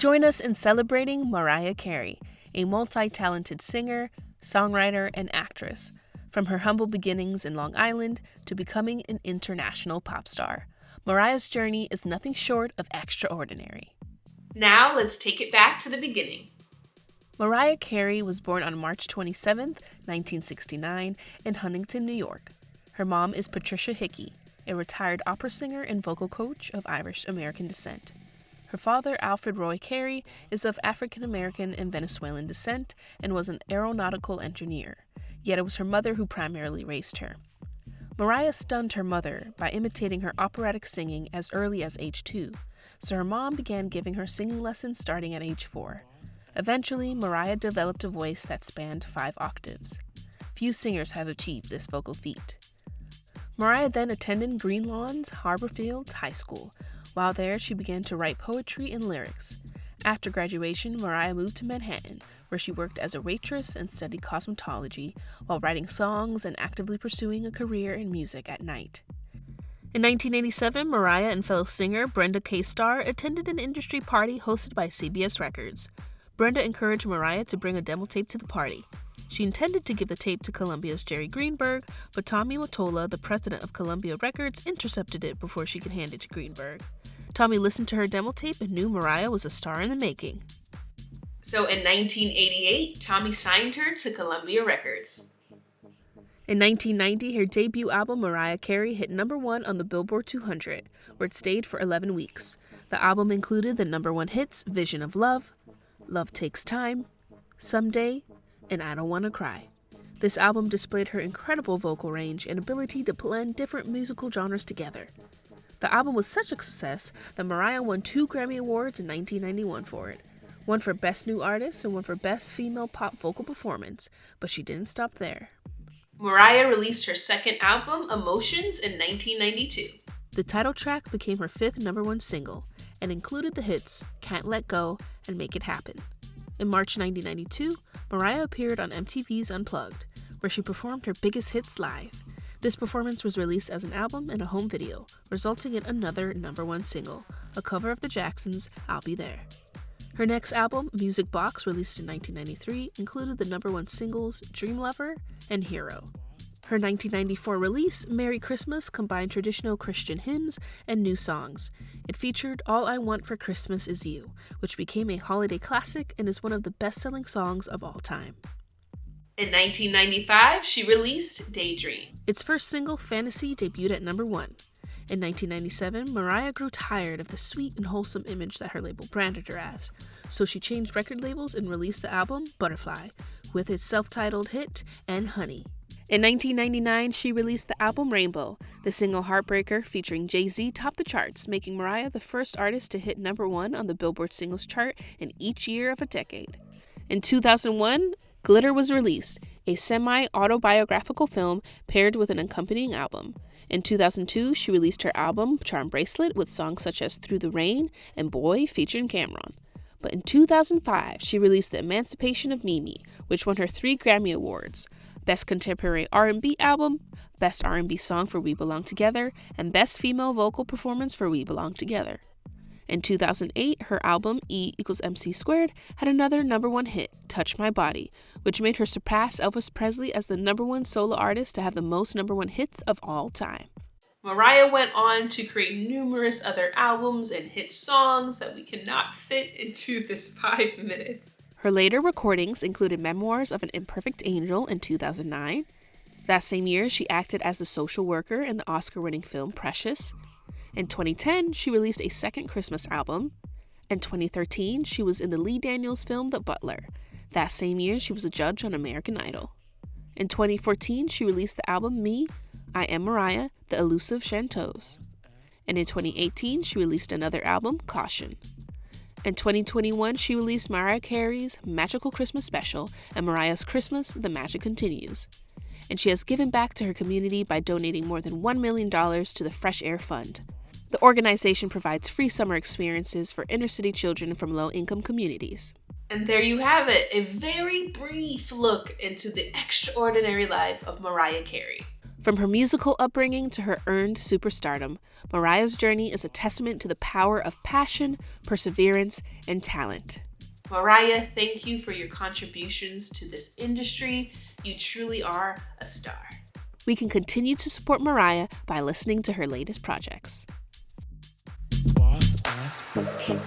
Join us in celebrating Mariah Carey, a multi-talented singer, songwriter, and actress, from her humble beginnings in Long Island to becoming an international pop star. Mariah's journey is nothing short of extraordinary. Now let's take it back to the beginning. Mariah Carey was born on March 27, 1969, in Huntington, New York. Her mom is Patricia Hickey, a retired opera singer and vocal coach of Irish-American descent. Her father, Alfred Roy Carey, is of African-American and Venezuelan descent and was an aeronautical engineer, yet it was her mother who primarily raised her. Mariah stunned her mother by imitating her operatic singing as early as age 2, so her mom began giving her singing lessons starting at age 4. Eventually, Mariah developed a voice that spanned 5 octaves. Few singers have achieved this vocal feat. Mariah then attended Greenlawns Harborfields High School. While there, she began to write poetry and lyrics. After graduation, Mariah moved to Manhattan, where she worked as a waitress and studied cosmetology while writing songs and actively pursuing a career in music at night. In 1987, Mariah and fellow singer Brenda K. Starr attended an industry party hosted by CBS Records. Brenda encouraged Mariah to bring a demo tape to the party. She intended to give the tape to Columbia's Jerry Greenberg, but Tommy Mottola, the president of Columbia Records, intercepted it before she could hand it to Greenberg. Tommy listened to her demo tape and knew Mariah was a star in the making. So in 1988, Tommy signed her to Columbia Records. In 1990, her debut album, Mariah Carey, hit number 1 on the Billboard 200, where it stayed for 11 weeks. The album included the number 1 hits, Vision of Love, Love Takes Time, Someday, and I Don't Wanna Cry. This album displayed her incredible vocal range and ability to blend different musical genres together. The album was such a success that Mariah won 2 Grammy Awards in 1991 for it, one for Best New Artist and one for Best Female Pop Vocal Performance, but she didn't stop there. Mariah released her second album, Emotions, in 1992. The title track became her 5th number 1 single and included the hits Can't Let Go and Make It Happen. In March 1992, Mariah appeared on MTV's Unplugged, where she performed her biggest hits live. This performance was released as an album and a home video, resulting in another number 1 single, a cover of the Jacksons' I'll Be There. Her next album, Music Box, released in 1993, included the number 1 singles Dream Lover and Hero. Her 1994 release, Merry Christmas, combined traditional Christian hymns and new songs. It featured All I Want for Christmas Is You, which became a holiday classic and is one of the best-selling songs of all time. In 1995, she released Daydream. Its first single, Fantasy, debuted at number 1. In 1997, Mariah grew tired of the sweet and wholesome image that her label branded her as, so she changed record labels and released the album Butterfly, with its self-titled hit and Honey. In 1999, she released the album Rainbow. The single Heartbreaker featuring Jay-Z topped the charts, making Mariah the first artist to hit number 1 on the Billboard Singles Chart in each year of a decade. In 2001, Glitter was released, a semi-autobiographical film paired with an accompanying album. In 2002, she released her album Charm Bracelet with songs such as Through the Rain and Boy featuring Cameron. But in 2005, she released The Emancipation of Mimi, which won her 3 Grammy Awards: Best Contemporary R&B Album, Best R&B Song for We Belong Together, and Best Female Vocal Performance for We Belong Together. In 2008, her album E=MC² had another number 1 hit, Touch My Body, which made her surpass Elvis Presley as the number 1 solo artist to have the most number 1 hits of all time. Mariah went on to create numerous other albums and hit songs that we cannot fit into this 5 minutes. Her later recordings included Memoirs of an Imperfect Angel in 2009. That same year, she acted as the social worker in the Oscar-winning film Precious. In 2010, she released a second Christmas album. In 2013, she was in the Lee Daniels film The Butler. That same year, she was a judge on American Idol. In 2014, she released the album Me, I Am Mariah, The Elusive Chanteuse. And in 2018, she released another album, Caution. In 2021, she released Mariah Carey's Magical Christmas Special and Mariah's Christmas, The Magic Continues. And she has given back to her community by donating more than $1 million to the Fresh Air Fund. The organization provides free summer experiences for inner-city children from low-income communities. And there you have it, a very brief look into the extraordinary life of Mariah Carey. From her musical upbringing to her earned superstardom, Mariah's journey is a testament to the power of passion, perseverance, and talent. Mariah, thank you for your contributions to this industry. You truly are a star. We can continue to support Mariah by listening to her latest projects. Boss ass bitch.